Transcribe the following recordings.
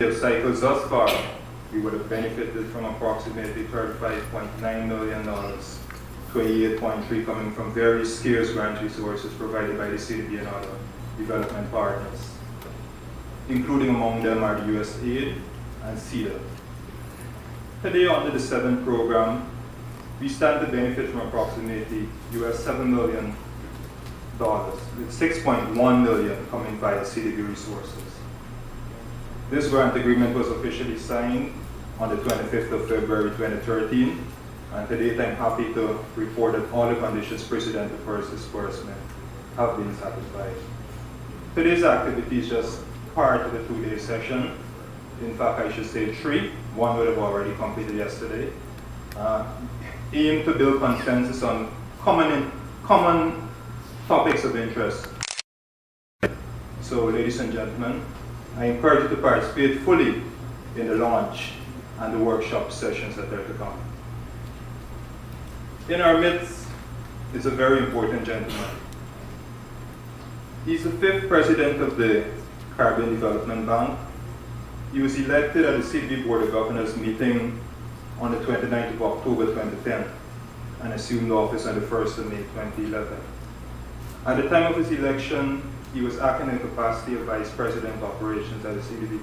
cycles thus far, we would have benefited from approximately $35.9 million, 28.3 coming from various scarce grant resources provided by the CDB and other development partners, including among them are the USAID and CEDA. Today, under the 7th program, we stand to benefit from approximately $7 million, with $6.1 million coming via CDB resources. This grant agreement was officially signed on the 25th of February 2013, and today I'm happy to report that all the conditions precedent to first disbursement have been satisfied. Today's activity is just part of the 2-day session. In fact, I should say 3. One would have already completed yesterday. Aim to build consensus on common topics of interest. So, ladies and gentlemen, I encourage you to participate fully in the launch and the workshop sessions that are to come. In our midst is a very important gentleman. He's the 5th president of the Caribbean Development Bank. He was elected at the CDB Board of Governors meeting on the 29th of October 2010 and assumed office on the 1st of May 2011. At the time of his election, he was acting in the capacity of Vice President of Operations at the CDB.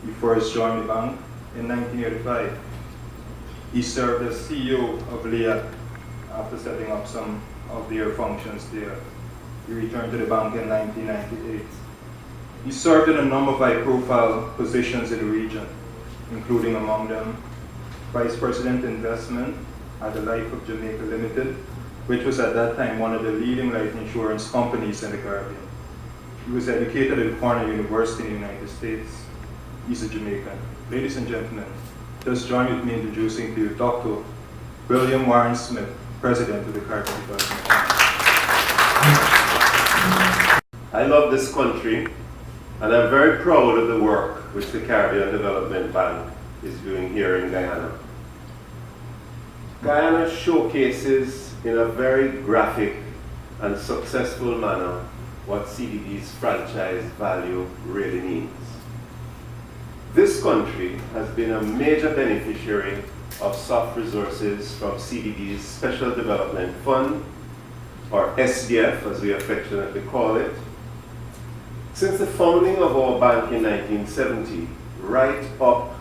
He first joined the bank in 1985. He served as CEO of LEAC after setting up some of their functions there. He returned to the bank in 1998. He served in a number of high-profile positions in the region, including among them Vice President Investment at the Life of Jamaica Limited, which was at that time one of the leading life insurance companies in the Caribbean. He was educated at Cornell University in the United States. He's a Jamaican. Ladies and gentlemen, just join with me in introducing to you Dr. William Warren Smith, President of the Caribbean Development Bank. I love this country, and I'm very proud of the work which the Caribbean Development Bank is doing here in Guyana. Guyana showcases in a very graphic and successful manner what CDB's franchise value really means. This country has been a major beneficiary of soft resources from CDB's Special Development Fund, or SDF as we affectionately call it. Since the founding of our bank in 1970, right up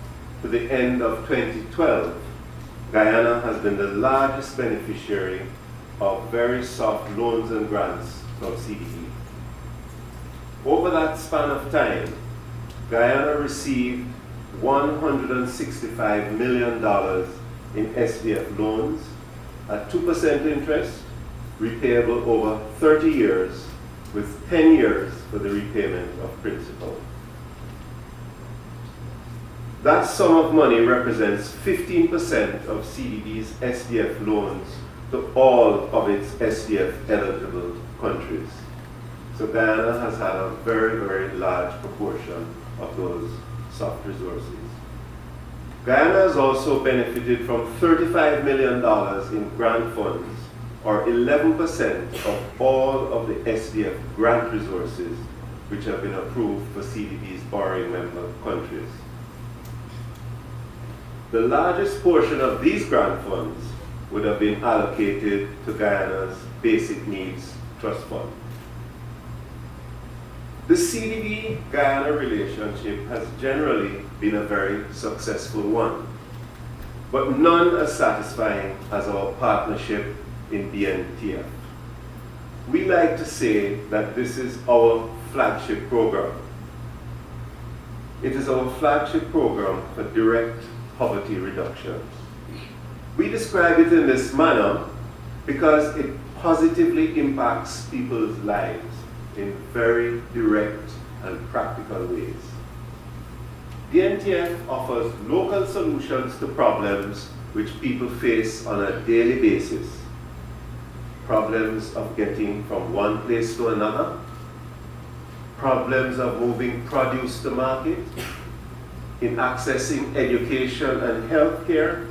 to the end of 2012, Guyana has been the largest beneficiary of very soft loans and grants from CDB. Over that span of time, Guyana received $165 million in SDF loans at 2% interest, repayable over 30 years, with 10 years for the repayment of principal. That sum of money represents 15% of CDB's SDF loans to all of its SDF eligible countries. So Guyana has had a very, very large proportion of those soft resources. Guyana has also benefited from $35 million in grant funds, or 11% of all of the SDF grant resources which have been approved for CDB's borrowing member countries. The largest portion of these grant funds would have been allocated to Guyana's Basic Needs Trust Fund. The CDB-Guyana relationship has generally been a very successful one, but none as satisfying as our partnership in BNTF. We like to say that this is our flagship program. It is our flagship program for direct poverty reduction. We describe it in this manner because it positively impacts people's lives in very direct and practical ways. BNTF offers local solutions to problems which people face on a daily basis. Problems of getting from one place to another, problems of moving produce to market, in accessing education and health care,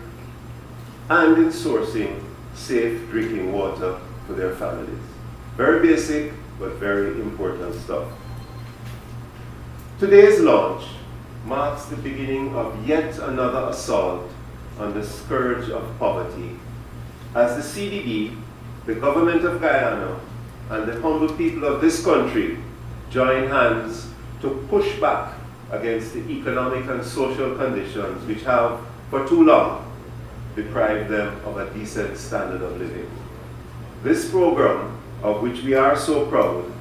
and in sourcing safe drinking water for their families. Very basic, but very important stuff. Today's launch marks the beginning of yet another assault on the scourge of poverty, as the CDB, the government of Guyana, and the humble people of this country join hands to push back against the economic and social conditions which have, for too long, deprived them of a decent standard of living. This program, of which we are so proud,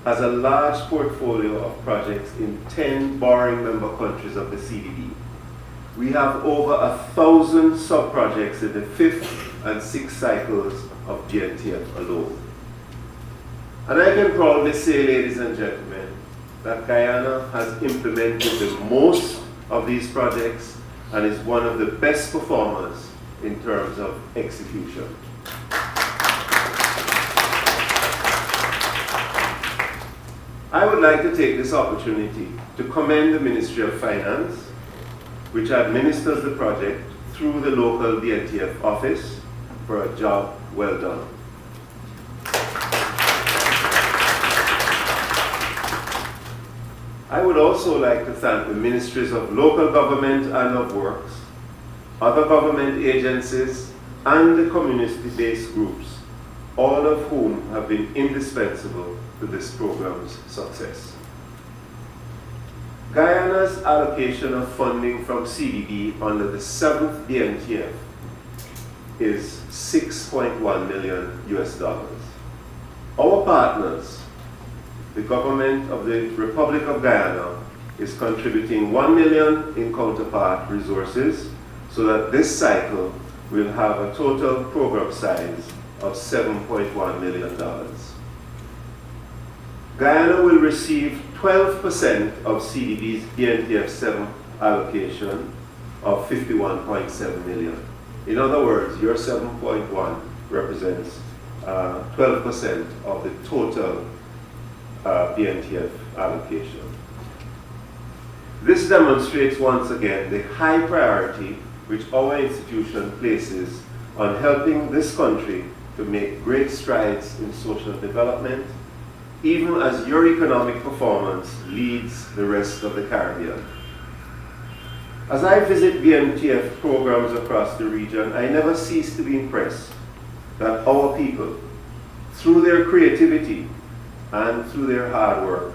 has a large portfolio of projects in 10 borrowing member countries of the CDB. We have over 1,000 sub-projects in the 5th and 6th cycles of BNTF alone. And I can proudly say, ladies and gentlemen, that Guyana has implemented the most of these projects and is one of the best performers in terms of execution. I would like to take this opportunity to commend the Ministry of Finance, which administers the project through the local BNTF office, for a job well done. I would also like to thank the Ministries of Local Government and of Works, other government agencies, and the community-based groups, all of whom have been indispensable to this program's success. Guyana's allocation of funding from CDB under the 7th BNTF is $6.1 million US. Our partners, the government of the Republic of Guyana, is contributing $1 million in counterpart resources so that this cycle will have a total program size of $7.1 million. Guyana will receive 12% of CDB's BNTF 7 allocation of $51.7 million. In other words, your 7.1 represents 12% of the total BNTF allocation. This demonstrates once again the high priority which our institution places on helping this country to make great strides in social development, even as your economic performance leads the rest of the Caribbean. As I visit BNTF programs across the region, I never cease to be impressed that our people, through their creativity and through their hard work,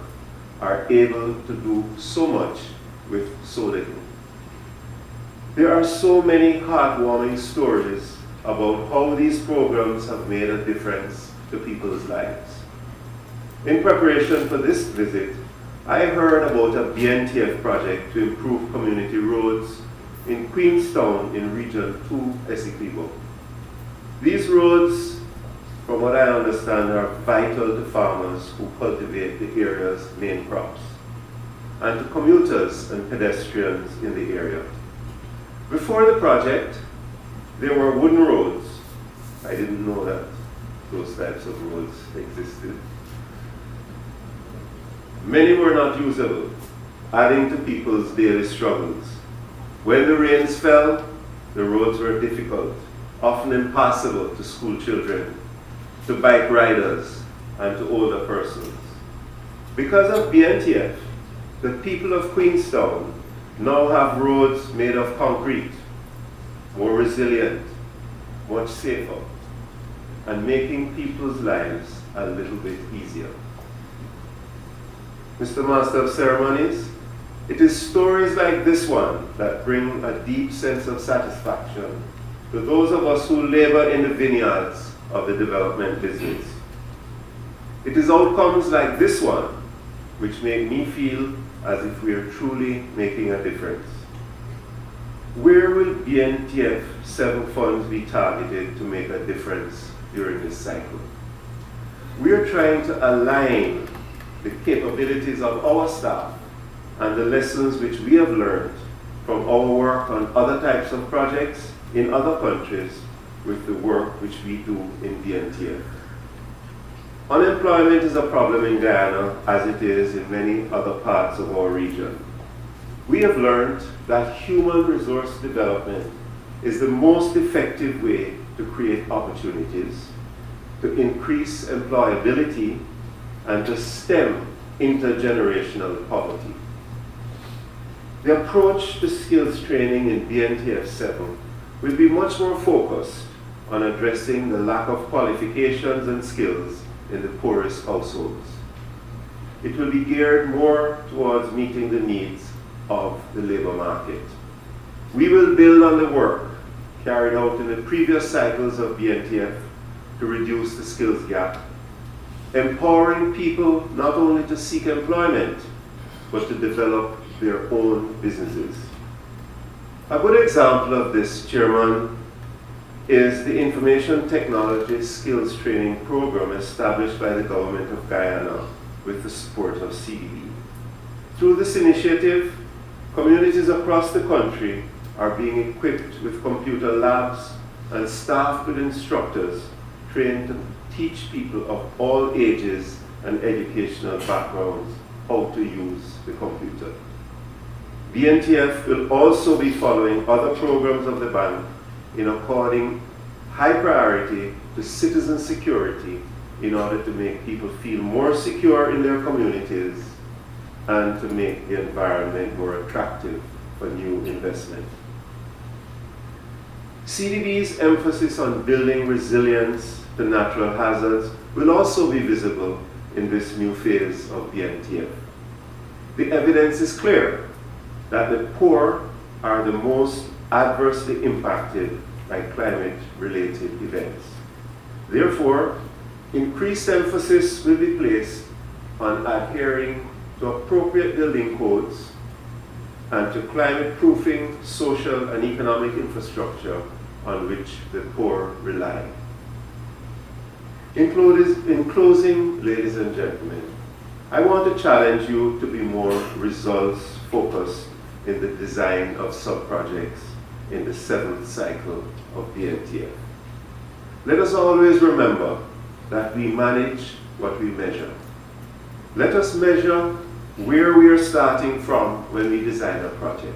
are able to do so much with so little. There are so many heartwarming stories about how these programs have made a difference to people's lives. In preparation for this visit, I heard about a BNTF project to improve community roads in Queenstown in Region 2, Essequibo. These roads, from what I understand, are vital to farmers who cultivate the area's main crops, and to commuters and pedestrians in the area. Before the project, there were wooden roads. I didn't know that those types of roads existed. Many were not usable, adding to people's daily struggles. When the rains fell, the roads were difficult, often impassable to school children, to bike riders, and to older persons. Because of BNTF, the people of Queenstown now have roads made of concrete, more resilient, much safer, and making people's lives a little bit easier. Mr. Master of Ceremonies, it is stories like this one that bring a deep sense of satisfaction to those of us who labor in the vineyards of the development business. It is outcomes like this one which make me feel as if we are truly making a difference. Where will BNTF 7 funds be targeted to make a difference during this cycle? We are trying to align the capabilities of our staff and the lessons which we have learned from our work on other types of projects in other countries with the work which we do in BNTF. Unemployment is a problem in Guyana as it is in many other parts of our region. We have learned that human resource development is the most effective way to create opportunities, to increase employability, and to stem intergenerational poverty. The approach to skills training in BNTF 7 will be much more focused on addressing the lack of qualifications and skills in the poorest households. It will be geared more towards meeting the needs of the labor market. We will build on the work carried out in the previous cycles of BNTF to reduce the skills gap, empowering people not only to seek employment, but to develop their own businesses. A good example of this, Chairman, is the Information Technology Skills Training Program established by the Government of Guyana with the support of CDB. Through this initiative, communities across the country are being equipped with computer labs and staffed with instructors trained to teach people of all ages and educational backgrounds how to use the computer. BNTF will also be following other programs of the bank in according high priority to citizen security in order to make people feel more secure in their communities and to make the environment more attractive for new investment. CDB's emphasis on building resilience to natural hazards will also be visible in this new phase of BNTF. The evidence is clear that the poor are the most adversely impacted by climate-related events. Therefore, increased emphasis will be placed on adhering to appropriate building codes and to climate-proofing social and economic infrastructure on which the poor rely. In closing, ladies and gentlemen, I want to challenge you to be more results-focused in the design of sub-projects in the 7th cycle of BNTF. Let us always remember that we manage what we measure. Let us measure where we are starting from when we design a project.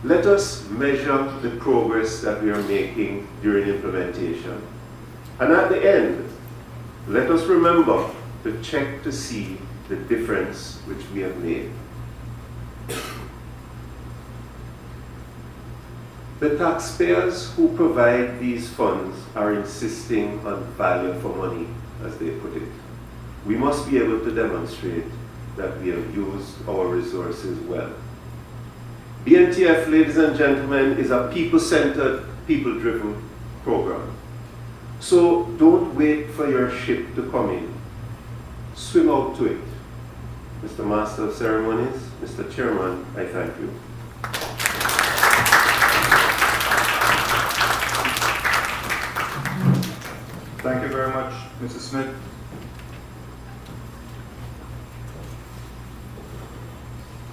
Let us measure the progress that we are making during implementation. And at the end, let us remember to check to see the difference which we have made. The taxpayers who provide these funds are insisting on value for money, as they put it. We must be able to demonstrate that we have used our resources well. BNTF, ladies and gentlemen, is a people-centered, people-driven program. So don't wait for your ship to come in. Swim out to it. Mr. Master of Ceremonies, Mr. Chairman, I thank you. Thank you very much, Mr. Smith.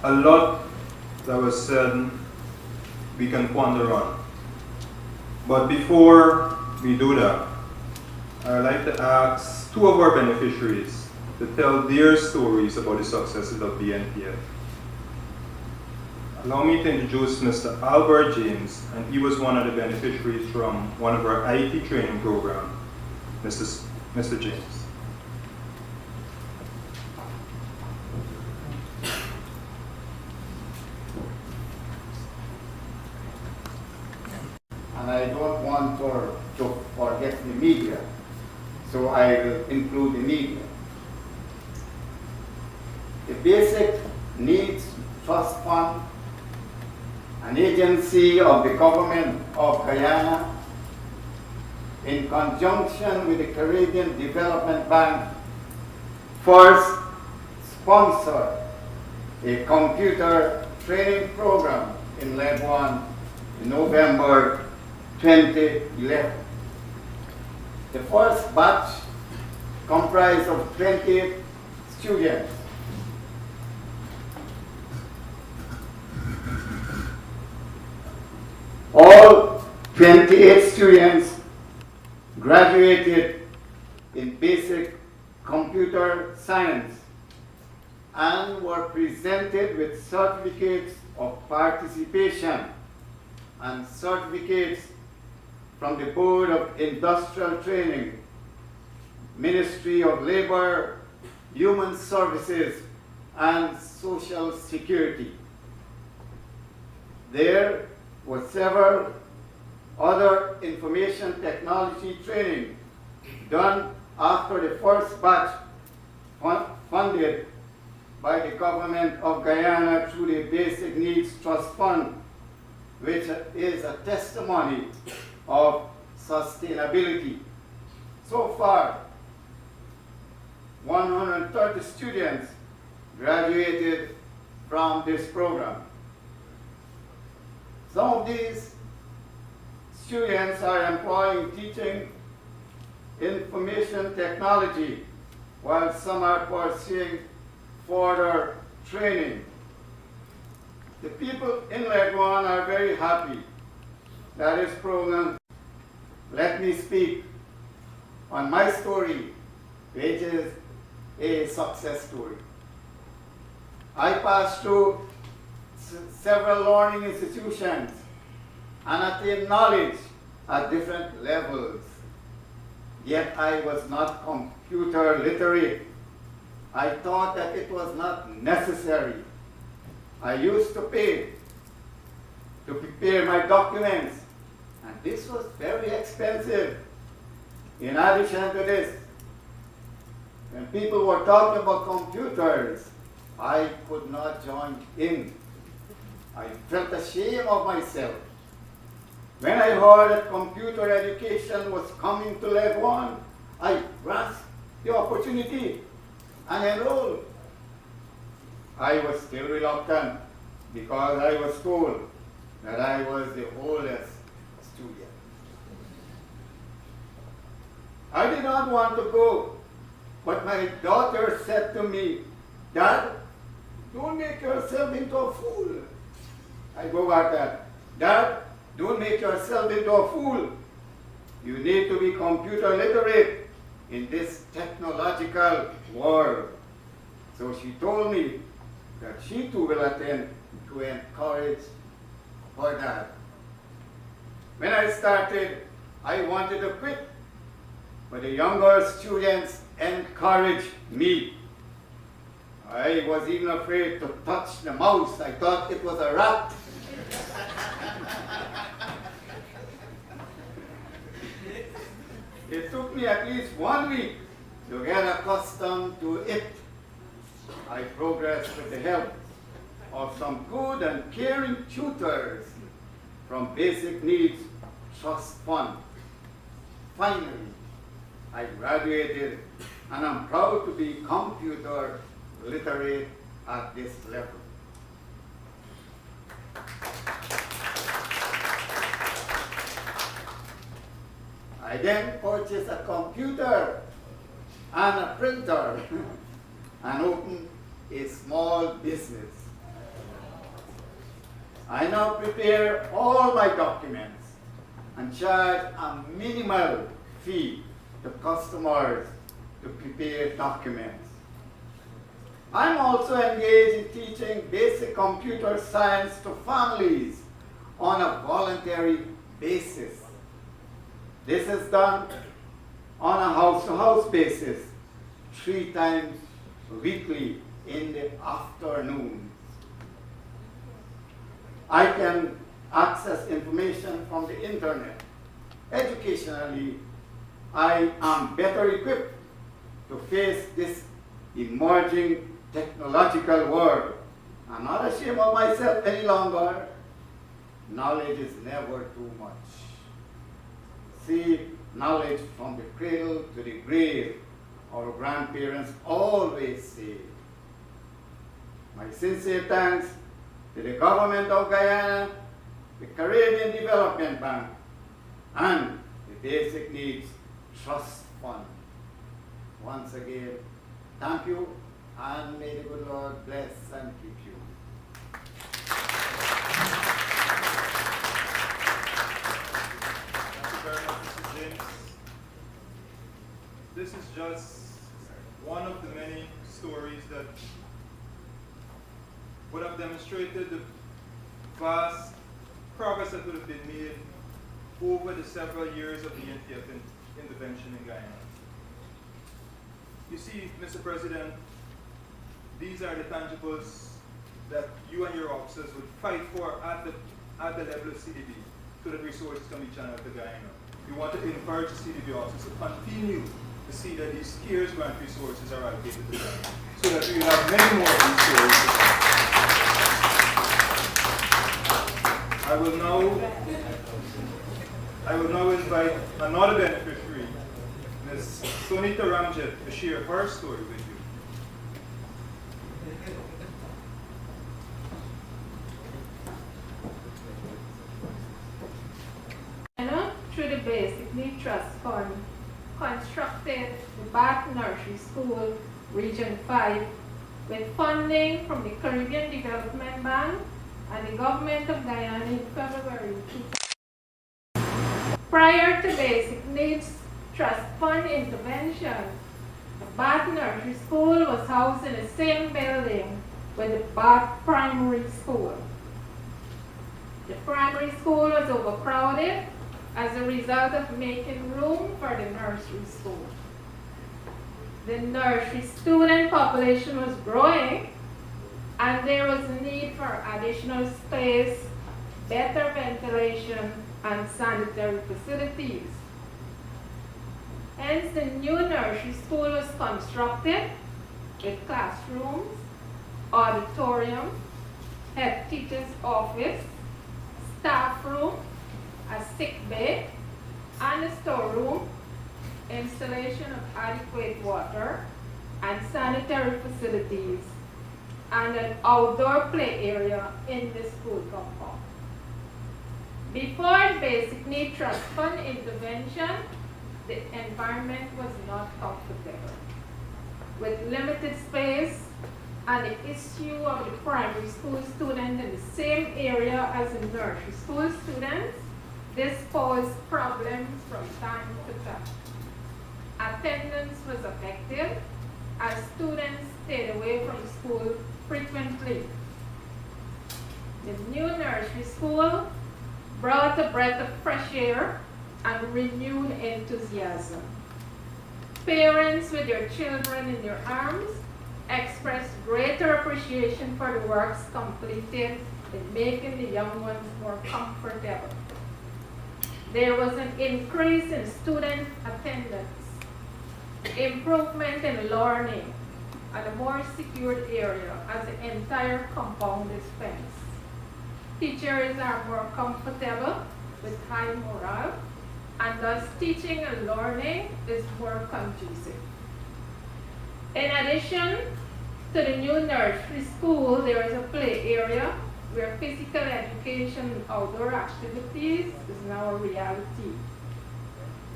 A lot that was said we can ponder on. But before we do that, I'd like to ask two of our beneficiaries to tell their stories about the successes of BNTF. Allow me to introduce Mr. Albert James, and he was one of the beneficiaries from one of our IT training programs. Mr. James. And I don't want to forget the media, so I will include the media. The Basic Needs Trust Fund, an agency of the government of Guyana, in conjunction with the Caribbean Development Bank, first sponsored a computer training program in Lebanon in November 2011. The first batch comprised of 20 students. All 28 students graduated in basic computer science and were presented with certificates of participation and certificates from the Board of Industrial Training, Ministry of Labor, Human Services, and Social Security. There were several other information technology training done after the first batch funded by the government of Guyana through the Basic Needs Trust Fund, which is a testimony of sustainability. So far, 130 students graduated from this program. Some of these students are employed in teaching information technology, while some are pursuing further training. The people in Leguan are very happy that this program let me speak on my story, which is a success story. I passed through several learning institutions and attained knowledge at different levels. Yet I was not computer literate. I thought that it was not necessary. I used to pay to prepare my documents, and this was very expensive. In addition to this, when people were talking about computers, I could not join in. I felt ashamed of myself. When I heard that computer education was coming to Leguan, I grasped the opportunity and enrolled. I was still reluctant because I was told that I was the oldest student. I did not want to go, but my daughter said to me, "Dad, don't make yourself into a fool." I go back that, "Dad, don't make yourself into a fool. You need to be computer literate in this technological world." So she told me that she too will attend to encourage her dad. When I started, I wanted to quit, but the younger students encouraged me. I was even afraid to touch the mouse. I thought it was a rat. It took me at least 1 week to get accustomed to it. I progressed with the help of some good and caring tutors from Basic Needs Trust Fund. Finally, I graduated, and I'm proud to be computer literate at this level. I then purchased a computer and a printer and opened a small business. I now prepare all my documents and charge a minimal fee to customers to prepare documents. I'm also engaged in teaching basic computer science to families on a voluntary basis. This is done on a house-to-house basis, 3 times weekly in the afternoon. I can access information from the internet. Educationally, I am better equipped to face this emerging technological world. I'm not ashamed of myself any longer. Knowledge is never too much. See, knowledge from the cradle to the grave, our grandparents always say. My sincere thanks to the government of Guyana, the Caribbean Development Bank, and the Basic Needs Trust Fund. Once again, thank you, and may the good Lord bless and keep you. Thank you very much, Mr. James. This is just one of the many stories that would have demonstrated the vast progress that would have been made over the several years of the NTF intervention in Guyana. You see, Mr. President, these are the tangibles that you and your officers would fight for at the at the level of CDB so that resources can be channeled to Guyana. We want to encourage the CDB office to continue to see that these CARES grant resources are allocated to Guyana so that we will have many more of these stories to come. I will now invite another beneficiary, Ms. Sunita Ramjet, to share her story with you. Through the Basic Need Trust Fund, constructed the Bath Nursery School, Region 5, with funding from the Caribbean Development Bank and the Government of Guyana in February 2000. Prior to Basic Needs Trust Fund intervention, the Bath Nursery School was housed in the same building with the Bath Primary School. The primary school was overcrowded as a result of making room for the nursery school. The nursery student population was growing and there was a need for additional space, better ventilation, and sanitary facilities. Hence, the new nursery school was constructed with classrooms, auditorium, head teacher's office, staff room, a sick bay, and a storeroom, installation of adequate water and sanitary facilities, and an outdoor play area in the school compound. Before the Basic Need Trust Fund intervention, the environment was not comfortable. With limited space and the issue of the primary school student in the same area as the nursery school students, this posed problems from time to time. Attendance was affected as students stayed away from school frequently. The new nursery school brought a breath of fresh air and renewed enthusiasm. Parents with their children in their arms expressed greater appreciation for the works completed in making the young ones more comfortable. There was an increase in student attendance, improvement in learning, and a more secured area as the entire compound is fenced. Teachers are more comfortable with high morale, and thus teaching and learning is more conducive. In addition to the new nursery school, there is a play area where physical education and outdoor activities is now a reality.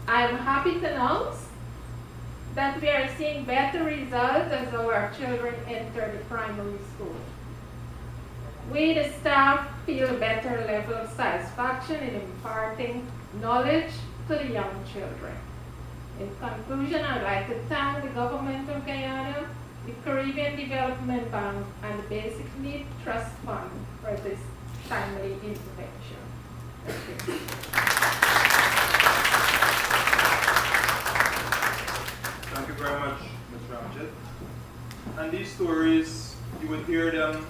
I am happy to announce that we are seeing better results as our children enter the primary school. We, the staff, feel a better level of satisfaction in imparting knowledge to the young children. In conclusion, I'd like to thank the Government of Guyana, the Caribbean Development Bank, and the Basic Need Trust Fund for this timely intervention. Thank you. Thank you very much, Ms. Ramjet. And these stories, you would hear them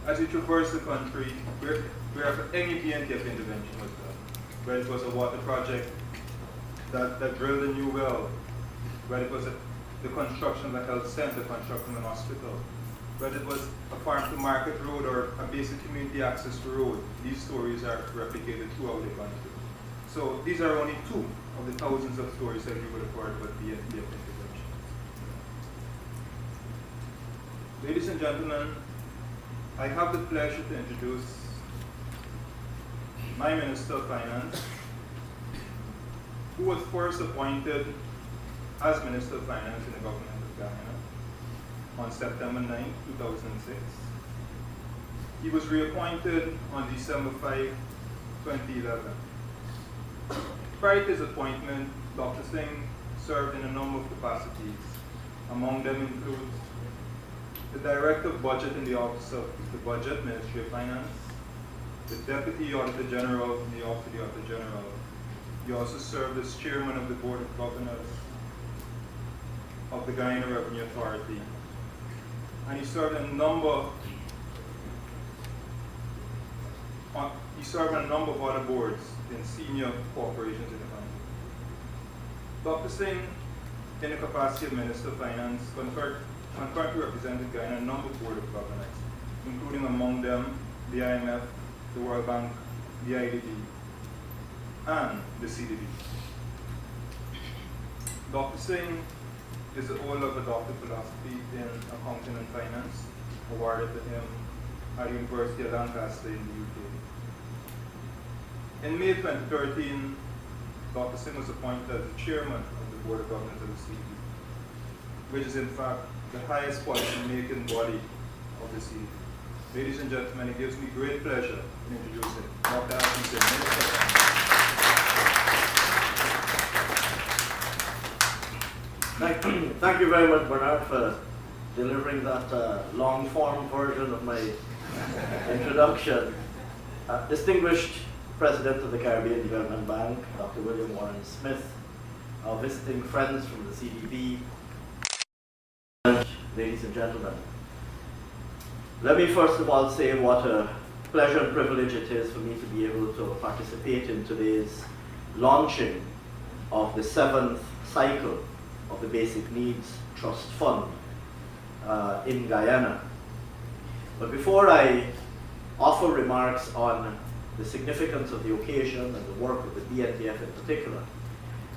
as you traverse the country, wherever any BNTF intervention was done. Whether it was a water project that drilled a new well, whether it was the construction of a health center, construction of an hospital, whether it was a farm-to-market road or a basic community access road, these stories are replicated throughout the country. So these are only two of the thousands of stories that you would have heard about BNTF interventions. Ladies and gentlemen, I have the pleasure to introduce my Minister of Finance, who was first appointed as Minister of Finance in the Government of Guyana on September 9, 2006. He was reappointed on December 5, 2011. Prior to his appointment, Dr. Singh served in a number of capacities. Among them includes the Director of Budget in the Office of the Budget, Ministry of Finance, the Deputy Auditor General in the Office of the Auditor General. He also served as Chairman of the Board of Governors of the Guyana Revenue Authority. And he served in a number He served on a number of other boards in senior corporations in the country. Dr. Singh, in the capacity of Minister of Finance, concurrently represented Guyana in a number of board of governors, including among them the IMF, the World Bank, the IDB, and the CDB. Dr. Singh is the holder of a Doctor of Philosophy in Accounting and Finance, awarded to him at the University of Lancaster in the UK. In May 2013, Dr. Singh was appointed as the chairman of the Board of Governors of the CDB, which is in fact the highest policy-making body of the CDB. Ladies and gentlemen, it gives me great pleasure in introducing Dr. Ashton Singh, Minister of Finance. Thank you very much, Bernard, for delivering that long-form version of my introduction. Distinguished President of the Caribbean Development Bank, Dr. William Warren Smith, our visiting friends from the CDB, ladies and gentlemen. Let me first of all say what a pleasure and privilege it is for me to be able to participate in today's launching of the 7th cycle of the Basic Needs Trust Fund in Guyana. But before I offer remarks on the significance of the occasion and the work of the BNTF in particular,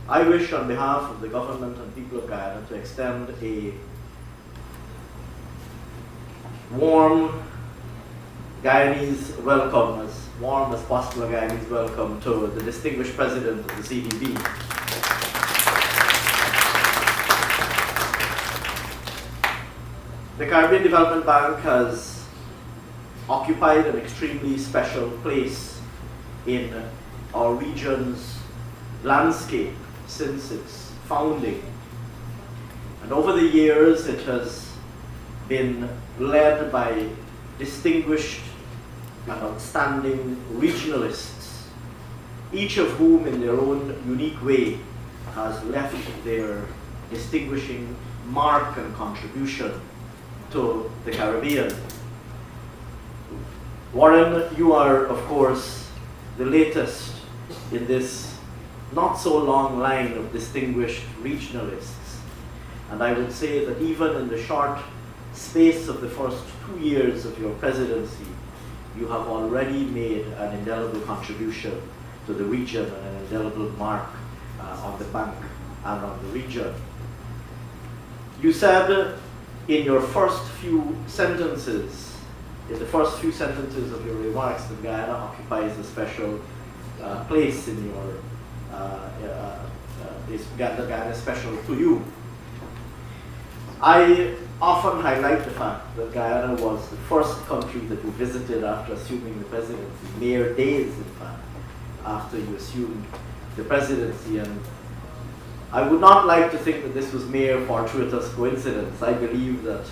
I wish on behalf of the government and people of Guyana to extend a warm Guyanese welcome, as warm as possible a Guyanese welcome to the distinguished President of the CDB. The Caribbean Development Bank has occupied an extremely special place in our region's landscape since its founding. And over the years, it has been led by distinguished and outstanding regionalists, each of whom in their own unique way has left their distinguishing mark and contribution to the Caribbean. Warren, you are, of course, the latest in this not so long line of distinguished regionalists. And I would say that even in the short space of the first 2 years of your presidency, you have already made an indelible contribution to the region and an indelible mark on the bank and on the region. You said in your first few sentences, in the first few sentences of your remarks, that Guyana occupies a special place in your, Guyana is special to you. I often highlight the fact that Guyana was the first country that you visited after assuming the presidency, mere days, in fact, after you assumed the presidency. And I would not like to think that this was mere fortuitous coincidence. I believe that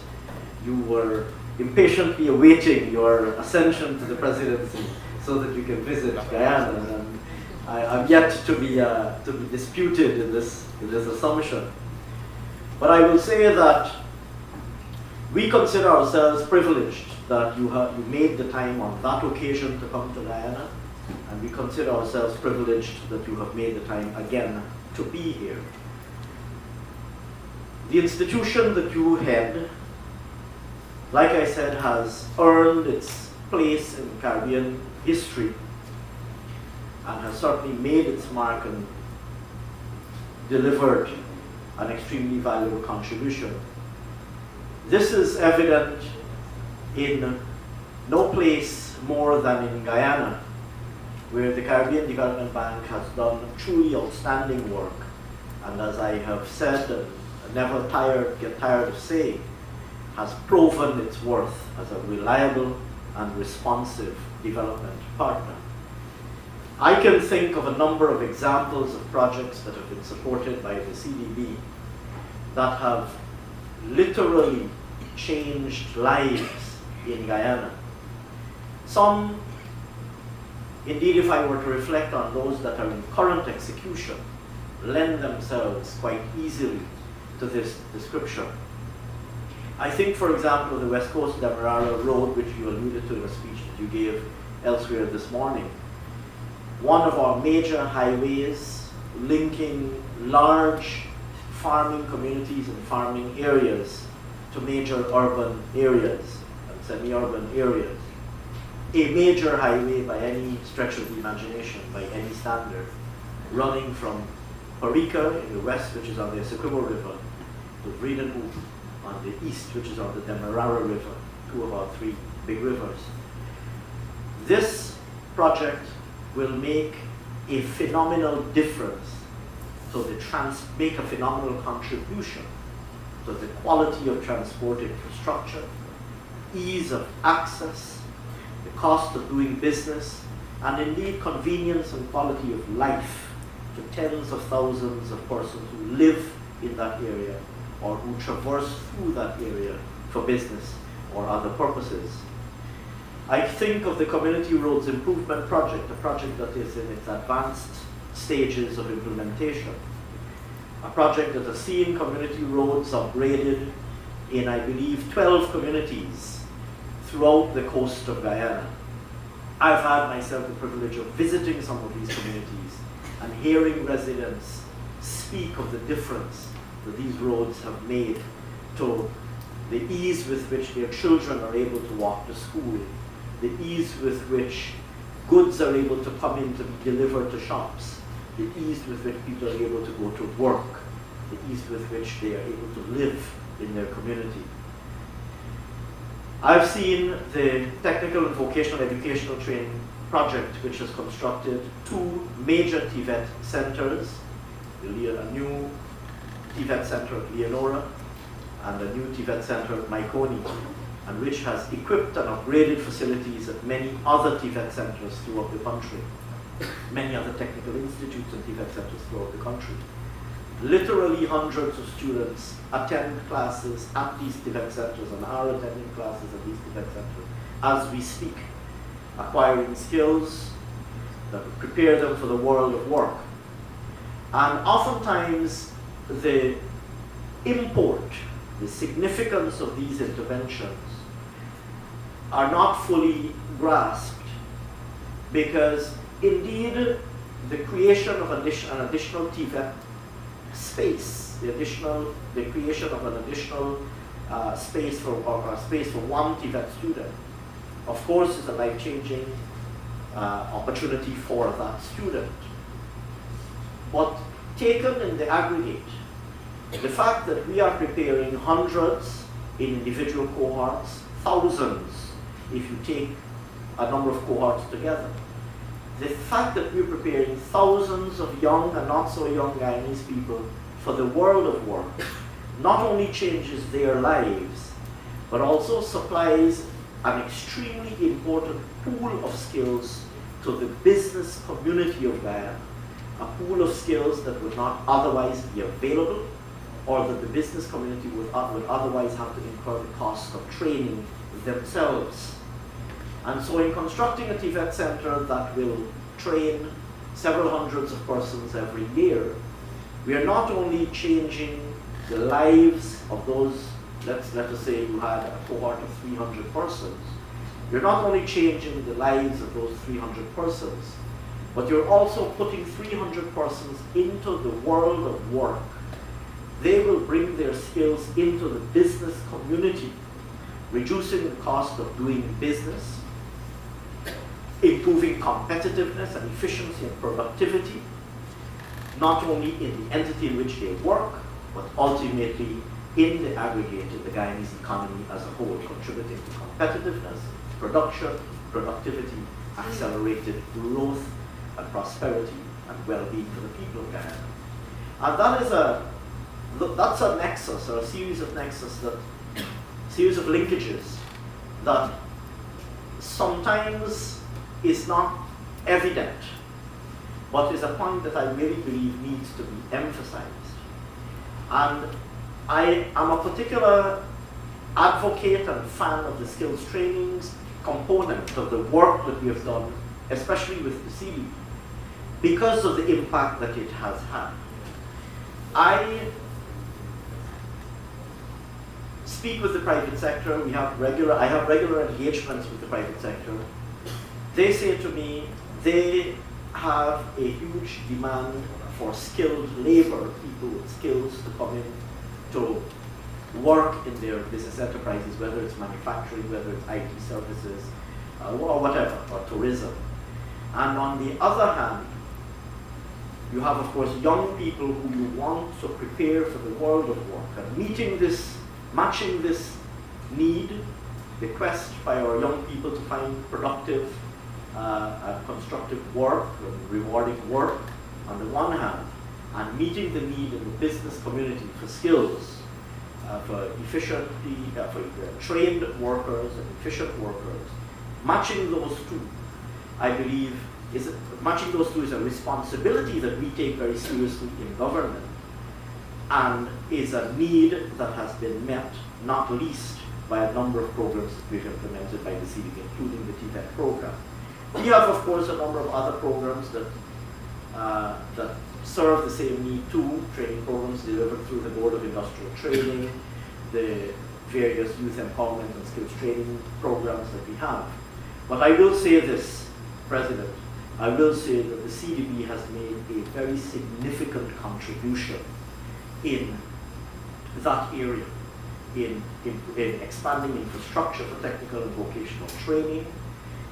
you were impatiently awaiting your ascension to the presidency so that you can visit Guyana. And I'm yet to be disputed in this assumption. But I will say that we consider ourselves privileged that you made the time on that occasion to come to Guyana, and we consider ourselves privileged that you have made the time again to be here. The institution that you head, like I said, has earned its place in Caribbean history and has certainly made its mark and delivered an extremely valuable contribution. This is evident in no place more than in Guyana, where the Caribbean Development Bank has done truly outstanding work, and as I have said and never get tired of saying, has proven its worth as a reliable and responsive development partner. I can think of a number of examples of projects that have been supported by the CDB that have literally changed lives in Guyana. Some, indeed, if I were to reflect on those that are in current execution, lend themselves quite easily to this description. I think, for example, the West Coast Demerara Road, which you alluded to in a speech that you gave elsewhere this morning, one of our major highways linking large farming communities and farming areas to major urban areas and semi-urban areas. A major highway by any stretch of the imagination, by any standard, running from Parika in the west, which is on the Essequibo River, to Vredenhoek on the east, which is on the Demerara River, two of our three big rivers. This project will make a phenomenal difference make a phenomenal contribution to the quality of transport infrastructure, ease of access, the cost of doing business, and indeed convenience and quality of life to tens of thousands of persons who live in that area or who traverse through that area for business or other purposes. I think of the Community Roads Improvement Project, a project that is in its advanced stages of implementation. A project that has seen community roads upgraded in, I believe, 12 communities throughout the coast of Guyana. I've had myself the privilege of visiting some of these communities and hearing residents speak of the difference that these roads have made to the ease with which their children are able to walk to school, the ease with which goods are able to come in to be delivered to shops, the ease with which people are able to go to work, the ease with which they are able to live in their community. I've seen the Technical and Vocational Educational Training Project, which has constructed two major TVET centers, a new TVET center at Leonora and a new TVET center at Maikoni, and which has equipped and upgraded facilities at many other TVET centers throughout the country, many other technical institutes and TVET centers throughout the country. Literally hundreds of students attend classes at these TVET centers and are attending classes at these TVET centers as we speak, acquiring skills that will prepare them for the world of work. And oftentimes the import, the significance of these interventions are not fully grasped, because indeed the creation of an additional TVET space, the creation of an additional space for one TVET student, of course, is a life-changing opportunity for that student. But taken in the aggregate, the fact that we are preparing hundreds in individual cohorts, thousands if you take a number of cohorts together, the fact that we're preparing thousands of young and not so young Guyanese people for the world of work not only changes their lives, but also supplies an extremely important pool of skills to the business community of Guyana, a pool of skills that would not otherwise be available, or that the business community would otherwise have to incur the cost of training themselves. And so in constructing a TVET center that will train several hundreds of persons every year, we are not only changing the lives of those, let us say you had a cohort of 300 persons, you're not only changing the lives of those 300 persons, but you're also putting 300 persons into the world of work. They will bring their skills into the business community, reducing the cost of doing business, improving competitiveness and efficiency and productivity, not only in the entity in which they work, but ultimately in the aggregate in the Guyanese economy as a whole, contributing to competitiveness, production, productivity, accelerated growth and prosperity and well-being for the people of Guyana. And that's a nexus, or a series of linkages that sometimes is not evident, but is a point that I really believe needs to be emphasized. And I am a particular advocate and fan of the skills trainings component of the work that we have done, especially with the CB, because of the impact that it has had. I speak with the private sector. I have regular engagements with the private sector. They say to me they have a huge demand for skilled labor, people with skills to come in to work in their business enterprises, whether it's manufacturing, whether it's IT services, or whatever, or tourism. And on the other hand, you have, of course, young people who you want to prepare for the world of work. And matching this need, the quest by our young people to find productive and constructive work, and rewarding work on the one hand, and meeting the need in the business community for skills, for trained workers and efficient workers. Matching those two, I believe, matching those two is a responsibility that we take very seriously in government, and is a need that has been met, not least by a number of programs that we've implemented by the CDB, including the TVET program. We have, of course, a number of other programs that serve the same need too, training programs delivered through the Board of Industrial Training, the various youth empowerment and skills training programs that we have. But I will say this, President, I will say that the CDB has made a very significant contribution in that area, in expanding infrastructure for technical and vocational training,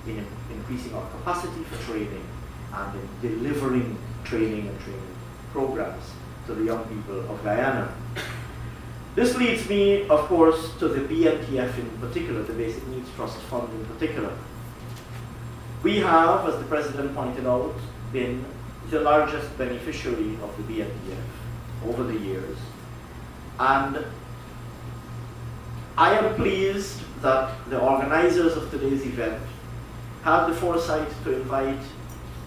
in increasing our capacity for training, and in delivering training and training programs to the young people of Guyana. This leads me, of course, to the BNTF in particular, the Basic Needs Trust Fund in particular. We have, as the President pointed out, been the largest beneficiary of the BNTF over the years. And I am pleased that the organizers of today's event had the foresight to invite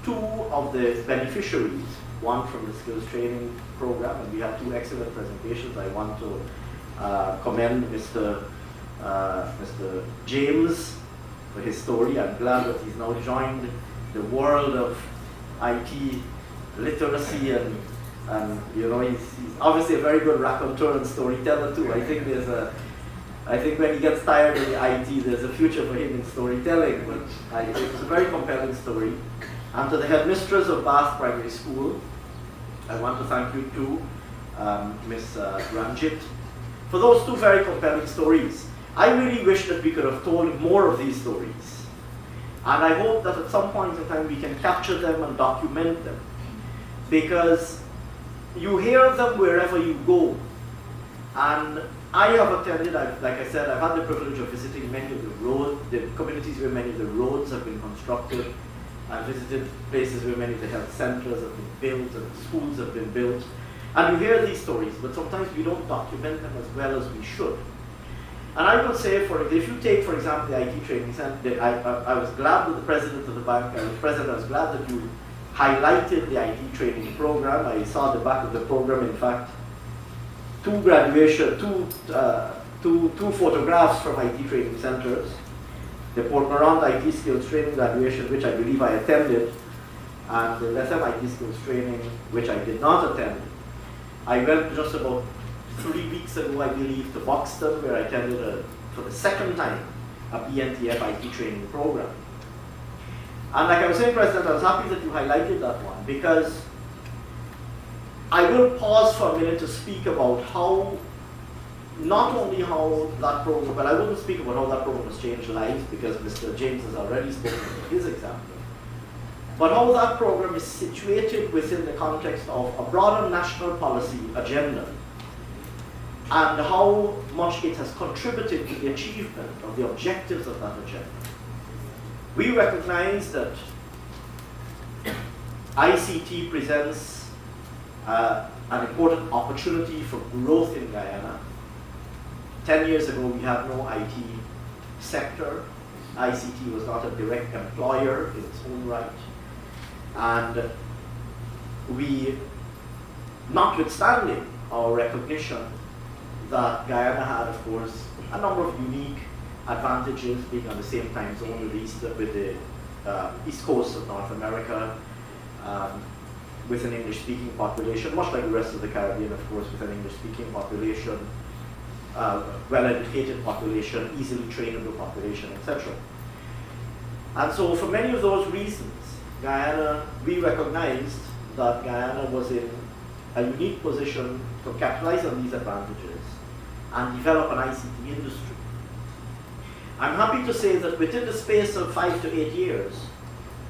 two of the beneficiaries, one from the skills training program, and we had two excellent presentations. I want to commend Mr. James for his story. I'm glad that he's now joined the world of IT literacy, and you know, he's obviously a very good raconteur and storyteller too. I think when he gets tired of the IT, there's a future for him in storytelling, but it was a very compelling story. And to the headmistress of Bath Primary School, I want to thank you too, Ms. Ranjit, for those two very compelling stories. I really wish that we could have told more of these stories. And I hope that at some point in time we can capture them and document them. Because you hear them wherever you go. And I have attended, like I said, I've had the privilege of visiting many of the communities where many of the roads have been constructed. I've visited places where many of the health centers have been built and schools have been built. And you hear these stories, but sometimes we don't document them as well as we should. And I will say, if you take, for example, the IT training center, I was glad that the president of the bank, I was glad that you highlighted the IT training program. I saw the back of the program, in fact, two photographs from IT training centers. The Port Morant IT skills training graduation, which I believe I attended, and the Lethem IT skills training, which I did not attend. I went just about 3 weeks ago, I believe, to Buxton, where I attended for the second time a BNTF IT training program. And like I was saying, President, I was happy that you highlighted that one, because I will pause for a minute to speak about how, not only how that program, but I wouldn't speak about how that program has changed lives, because Mr. James has already spoken of his example, but how that program is situated within the context of a broader national policy agenda, and how much it has contributed to the achievement of the objectives of that agenda. We recognize that ICT presents an important opportunity for growth in Guyana. 10 years ago, we had no IT sector. ICT was not a direct employer in its own right. And we, notwithstanding our recognition that Guyana had, of course, a number of unique advantages, being on the same time zone with the east coast of North America, with an English-speaking population, much like the rest of the Caribbean, of course, with an English-speaking population, well-educated population, easily trainable population, etc. And so for many of those reasons, Guyana, we recognized that Guyana was in a unique position to capitalize on these advantages and develop an ICT industry. I'm happy to say that within the space of 5 to 8 years,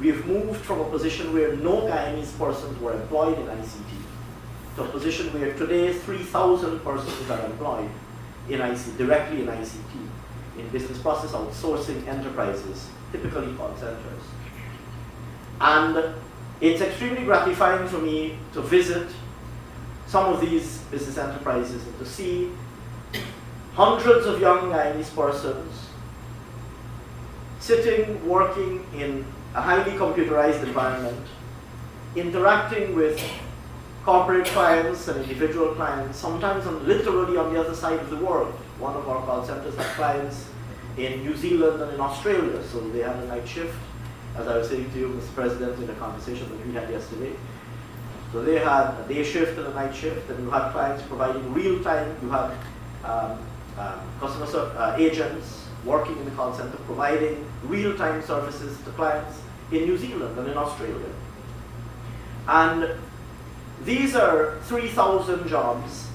we have moved from a position where no Guyanese persons were employed in ICT to a position where today 3,000 persons are employed in ICT, directly in ICT, in business process outsourcing enterprises, typically call centers. And it's extremely gratifying for me to visit some of these business enterprises and to see hundreds of young Guyanese persons sitting, working in a highly computerized environment, interacting with corporate clients and individual clients, sometimes literally on the other side of the world. One of our call centers had clients in New Zealand and in Australia, so they had a night shift, as I was saying to you, Mr. President, in a conversation that we had yesterday. So they had a day shift and a night shift, and you had clients providing real-time, you had customer agents working in the call center, providing real-time services to clients in New Zealand and in Australia. And these are 3,000 jobs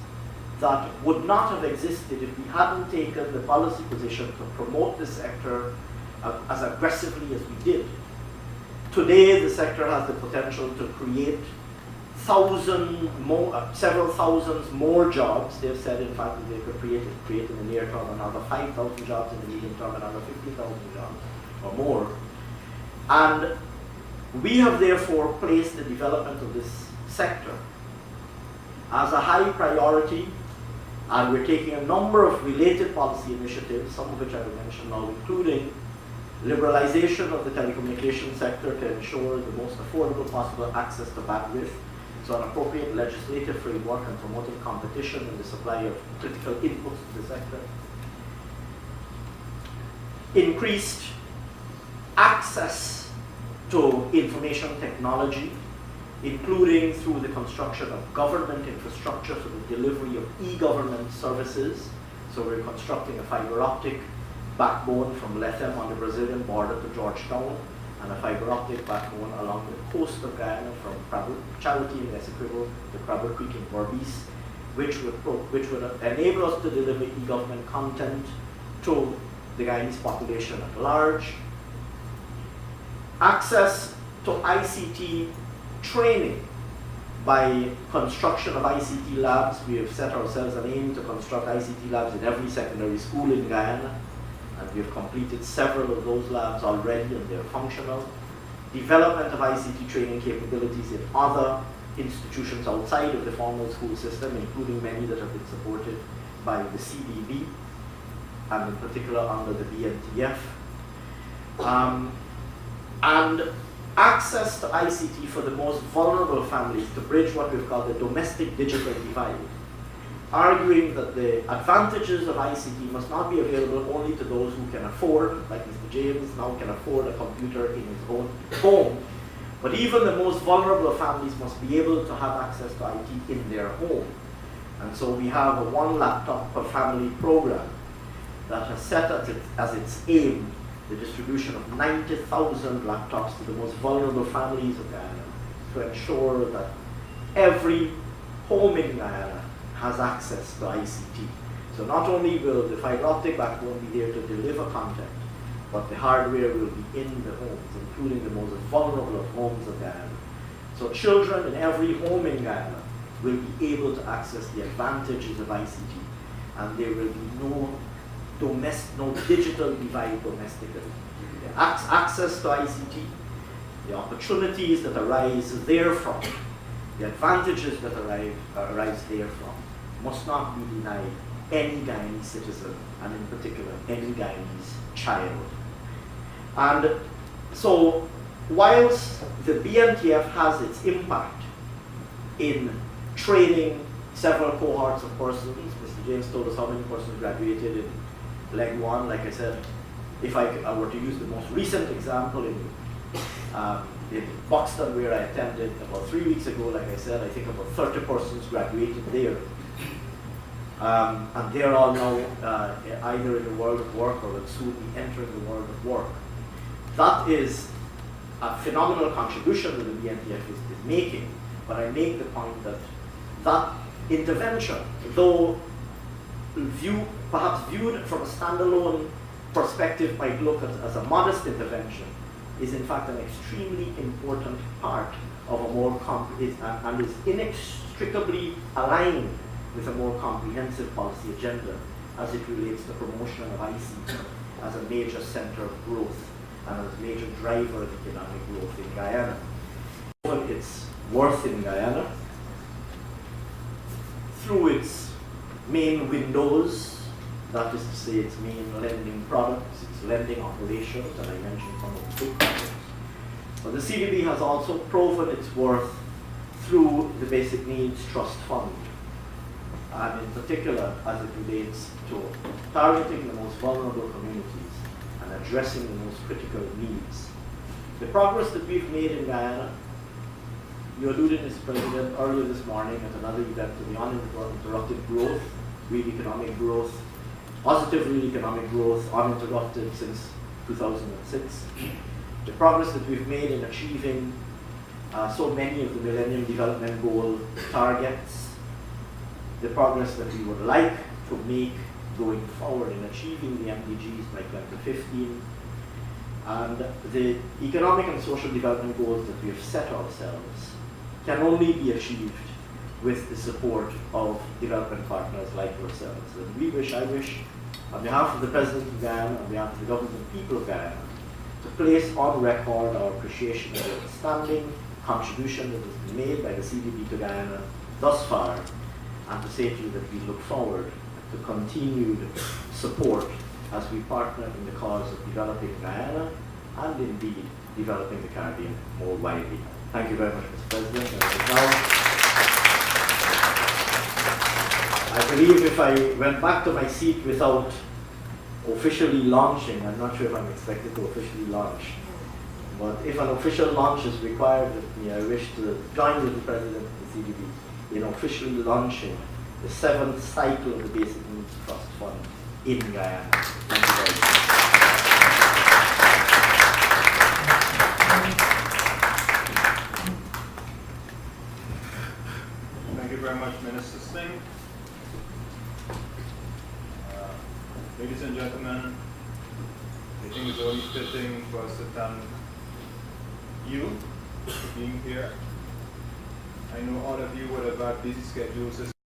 that would not have existed if we hadn't taken the policy position to promote this sector as aggressively as we did. Today, the sector has the potential to create several thousands more jobs. They've said, in fact, that they could create in the near term another 5,000 jobs, in the medium term another 50,000 jobs or more. And we have therefore placed the development of this sector as a high priority, and we're taking a number of related policy initiatives, some of which I will mention now, including liberalization of the telecommunications sector to ensure the most affordable possible access to bandwidth, so an appropriate legislative framework and promoting competition in the supply of critical inputs to the sector. Increased access to information technology, including through the construction of government infrastructure for the delivery of e-government services. So we're constructing a fiber optic backbone from Lethem on the Brazilian border to Georgetown, and a fiber optic backbone along the coast of Guyana from Charity in Essequibo to Crabber Creek in Berbice, which would enable us to deliver e-government content to the Guyanese population at large. Access to ICT training by construction of ICT labs. We have set ourselves an aim to construct ICT labs in every secondary school in Guyana, and we have completed several of those labs already, and they're functional. Development of ICT training capabilities in other institutions outside of the formal school system, including many that have been supported by the CDB, and in particular under the BNTF. And access to ICT for the most vulnerable families to bridge what we've called the domestic digital divide, arguing that the advantages of ICT must not be available only to those who can afford, like Mr. James now can afford a computer in his own home, but even the most vulnerable families must be able to have access to IT in their home. And so we have a 1 laptop per family program that has set as its aim the distribution of 90,000 laptops to the most vulnerable families of Guyana to ensure that every home in Guyana has access to ICT. So not only will the fiber optic backbone be there to deliver content, but the hardware will be in the homes, including the most vulnerable of homes of Guyana. So children in every home in Guyana will be able to access the advantages of ICT, and there will be no digital divide domestically. The access to ICT, the opportunities that arise therefrom, the advantages that arise therefrom, must not be denied any Guyanese citizen, and in particular any Guyanese child. And so, whilst the BNTF has its impact in training several cohorts of persons, Mr. James told us how many persons graduated in leg 1. Like I said, if I were to use the most recent example in Buxton, where I attended about 3 weeks ago, like I said, I think about 30 persons graduated there. And they're all now either in the world of work or will soon be entering the world of work. That is a phenomenal contribution that the BNTF is making, but I make the point that that intervention, though perhaps viewed from a standalone perspective, might look as a modest intervention, is in fact an extremely important part of a more and is inextricably aligned with a more comprehensive policy agenda as it relates to promotion of ICT as a major center of growth and as a major driver of economic growth in Guyana. Its worth in Guyana through its main windows, that is to say its main lending products, its lending operations, and I mentioned some of the big projects. But the CDB has also proven its worth through the Basic Needs Trust Fund, and in particular as it relates to targeting the most vulnerable communities and addressing the most critical needs. The progress that we've made in Guyana, you alluded, Mr. President, earlier this morning at another event to the uninterrupted growth, real economic growth, positive real economic growth, uninterrupted since 2006. The progress that we've made in achieving so many of the Millennium Development Goal targets, the progress that we would like to make going forward in achieving the MDGs by 2015, and the economic and social development goals that we have set ourselves can only be achieved with the support of development partners like yourselves. And I wish, on behalf of the President of Guyana, on behalf of the government and people of Guyana, to place on record our appreciation of the outstanding contribution that has been made by the CDB to Guyana thus far, and to say to you that we look forward to continued support as we partner in the cause of developing Guyana and indeed developing the Caribbean more widely. Thank you very much, Mr. President. And now, I believe if I went back to my seat without officially launching, I'm not sure if I'm expected to officially launch, but if an official launch is required of me, I wish to join with the President of the CDB in officially launching the 7th cycle of the Basic Needs Trust Fund in Guyana. Thank you very much. Thank you very much, Minister Singh. Ladies and gentlemen, I think it's only fitting for us to thank you for being here. I know all of you would have had busy schedules this